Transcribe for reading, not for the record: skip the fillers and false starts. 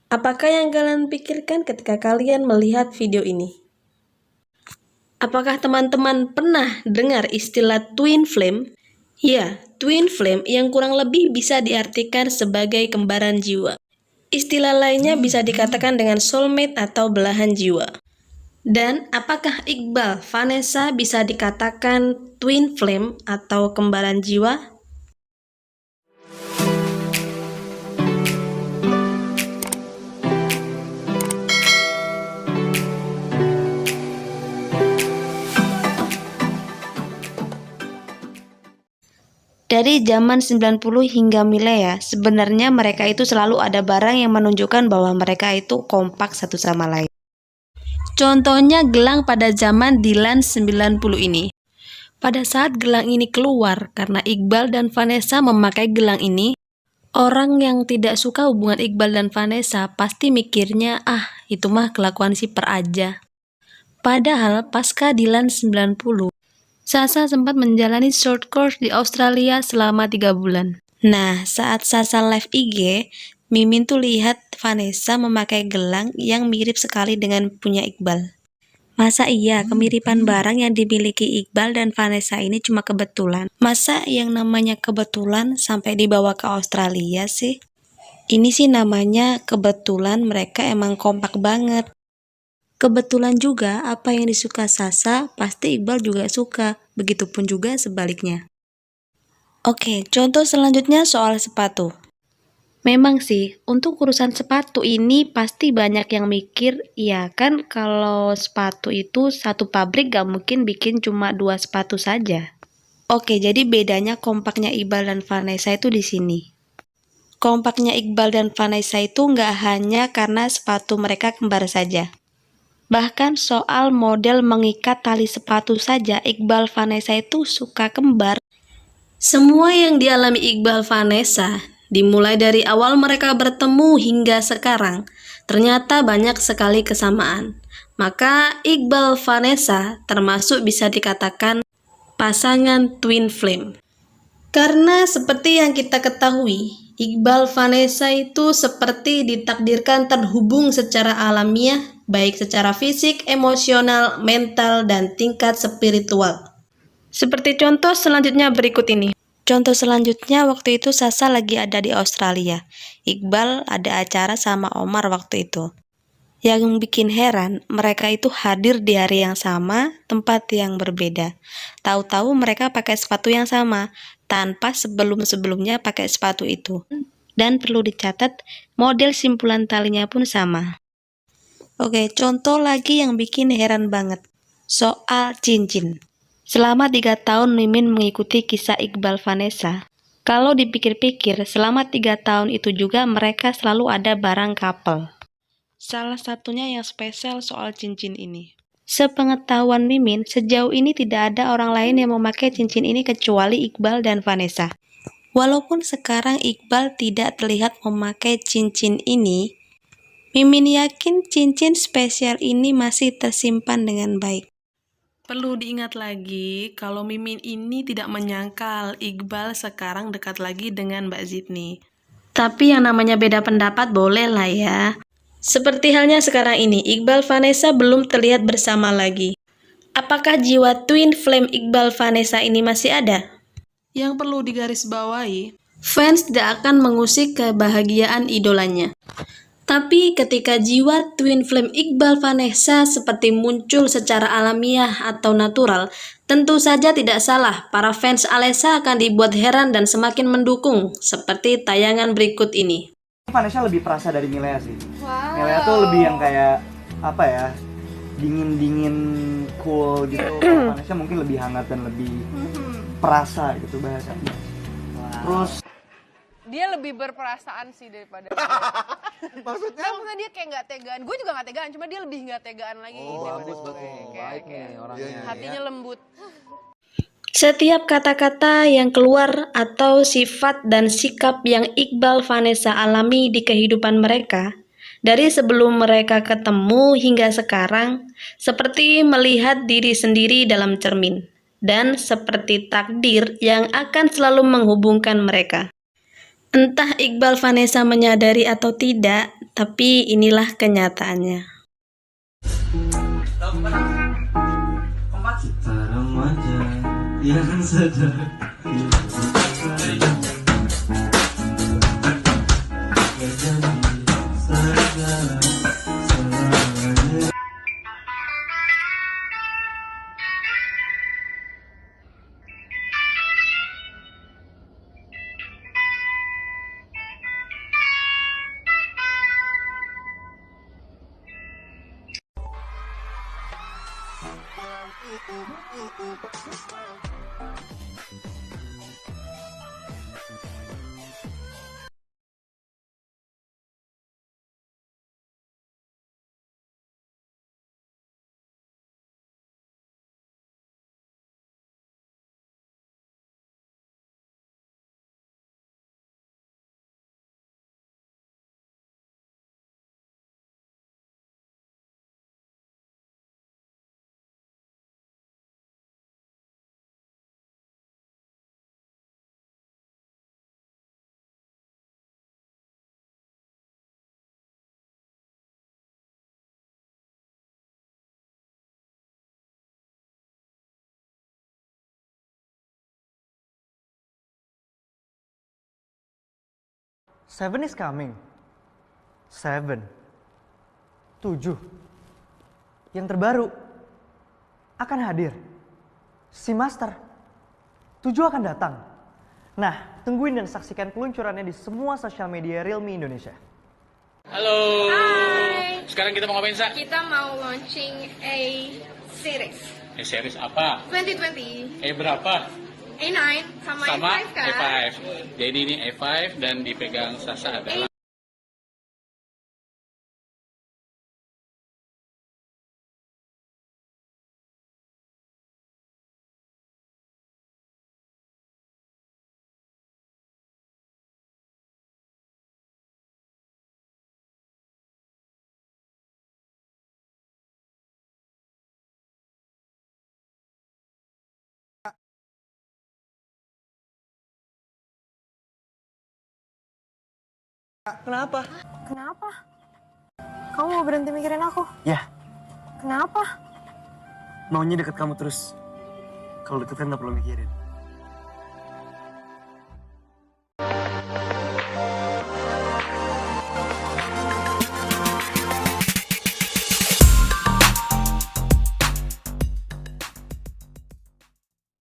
Apakah yang kalian pikirkan ketika kalian melihat video ini? Apakah teman-teman pernah dengar istilah twin flame? Ya, twin flame yang kurang lebih bisa diartikan sebagai kembaran jiwa. Istilah lainnya bisa dikatakan dengan soulmate atau belahan jiwa. Dan apakah Iqbal Vanessa bisa dikatakan twin flame atau kembaran jiwa? Dari zaman 90 hingga milea, sebenarnya mereka itu selalu ada barang yang menunjukkan bahwa mereka itu kompak satu sama lain. Contohnya gelang pada zaman Dylan 90 ini. Pada saat gelang ini keluar, karena Iqbal dan Vanessa memakai gelang ini, orang yang tidak suka hubungan Iqbal dan Vanessa pasti mikirnya, itu mah kelakuan si per aja. Padahal pasca Dylan 90, Sasa sempat menjalani short course di Australia selama 3 bulan. Nah, saat Sasa live IG, Mimin tuh lihat Vanessa memakai gelang yang mirip sekali dengan punya Iqbal. Masa iya kemiripan barang yang dimiliki Iqbal dan Vanessa ini cuma kebetulan? Masa yang namanya kebetulan sampai dibawa ke Australia sih? Ini sih namanya kebetulan mereka emang kompak banget. Kebetulan juga apa yang disuka Sasa pasti Iqbal juga suka, begitupun juga sebaliknya. Oke, contoh selanjutnya soal sepatu. Memang sih, untuk urusan sepatu ini pasti banyak yang mikir, ya kan kalau sepatu itu satu pabrik gak mungkin bikin cuma 2 sepatu saja. Oke, jadi bedanya kompaknya Iqbal dan Vanessa itu di sini. Kompaknya Iqbal dan Vanessa itu nggak hanya karena sepatu mereka kembar saja. Bahkan soal model mengikat tali sepatu saja, Iqbal Vanessa itu suka kembar. Semua yang dialami Iqbal Vanessa, dimulai dari awal mereka bertemu hingga sekarang, ternyata banyak sekali kesamaan. Maka Iqbal Vanessa termasuk bisa dikatakan pasangan twin flame. Karena seperti yang kita ketahui, Iqbal Vanessa itu seperti ditakdirkan terhubung secara alamiah, baik secara fisik, emosional, mental, dan tingkat spiritual. Seperti contoh selanjutnya berikut ini. Contoh selanjutnya waktu itu Sasa lagi ada di Australia. Iqbal ada acara sama Omar waktu itu. Yang bikin heran, mereka itu hadir di hari yang sama, tempat yang berbeda. Tahu-tahu mereka pakai sepatu yang sama, tanpa sebelum-sebelumnya pakai sepatu itu. Dan perlu dicatat, model simpulan talinya pun sama. Oke, contoh lagi yang bikin heran banget. Soal cincin. Selama 3 tahun Mimin mengikuti kisah Iqbal Vanessa. Kalau dipikir-pikir, selama 3 tahun itu juga mereka selalu ada barang couple. Salah satunya yang spesial soal cincin ini. Sepengetahuan Mimin, sejauh ini tidak ada orang lain yang memakai cincin ini kecuali Iqbal dan Vanessa. Walaupun sekarang Iqbal tidak terlihat memakai cincin ini, Mimin yakin cincin spesial ini masih tersimpan dengan baik. Perlu diingat lagi, kalau Mimin ini tidak menyangkal Iqbal sekarang dekat lagi dengan Mbak Zidni. Tapi yang namanya beda pendapat boleh lah ya. Seperti halnya sekarang ini, Iqbal Vanessa belum terlihat bersama lagi. Apakah jiwa twin flame Iqbal Vanessa ini masih ada? Yang perlu digarisbawahi, fans tidak akan mengusik kebahagiaan idolanya. Tapi ketika jiwa twin flame Iqbal Vanessa seperti muncul secara alamiah atau natural, tentu saja tidak salah para fans Alessia akan dibuat heran dan semakin mendukung, seperti tayangan berikut ini. Vanessa lebih perasa dari Milea sih. Wow. Milea tuh lebih yang kayak apa ya, dingin cool gitu. Vanessa mungkin lebih hangat dan lebih perasa gitu bahasanya. Terus Dia lebih berperasaan sih daripada maksudnya dia kayak nggak tegaan. Gue juga nggak tegaan, cuma dia lebih nggak tegaan lagi. Bagus, baik nih orangnya. Hatinya lembut. Setiap kata-kata yang keluar atau sifat dan sikap yang Iqbal Vanessa alami di kehidupan mereka, dari sebelum mereka ketemu hingga sekarang, seperti melihat diri sendiri dalam cermin, dan seperti takdir yang akan selalu menghubungkan mereka. Entah Iqbal Vanessa menyadari atau tidak, Tapi inilah kenyataannya. Kita remaja yang sadar Seven is coming. 7. 7. Yang terbaru akan hadir. Si Master 7 akan datang. Nah, tungguin dan saksikan peluncurannya di semua sosial media Realme Indonesia. Halo. Hai. Sekarang kita mau ngapain, Sa? Kita mau launching a series Series apa? 2020 berapa? A9 sama A5 kan? A5. Jadi ini A5 dan dipegang Sasa adalah Kenapa? Kenapa? Kamu mau berhenti mikirin aku? Ya, Kenapa? maunya deket kamu terus. Kalau deket kan gak perlu mikirin.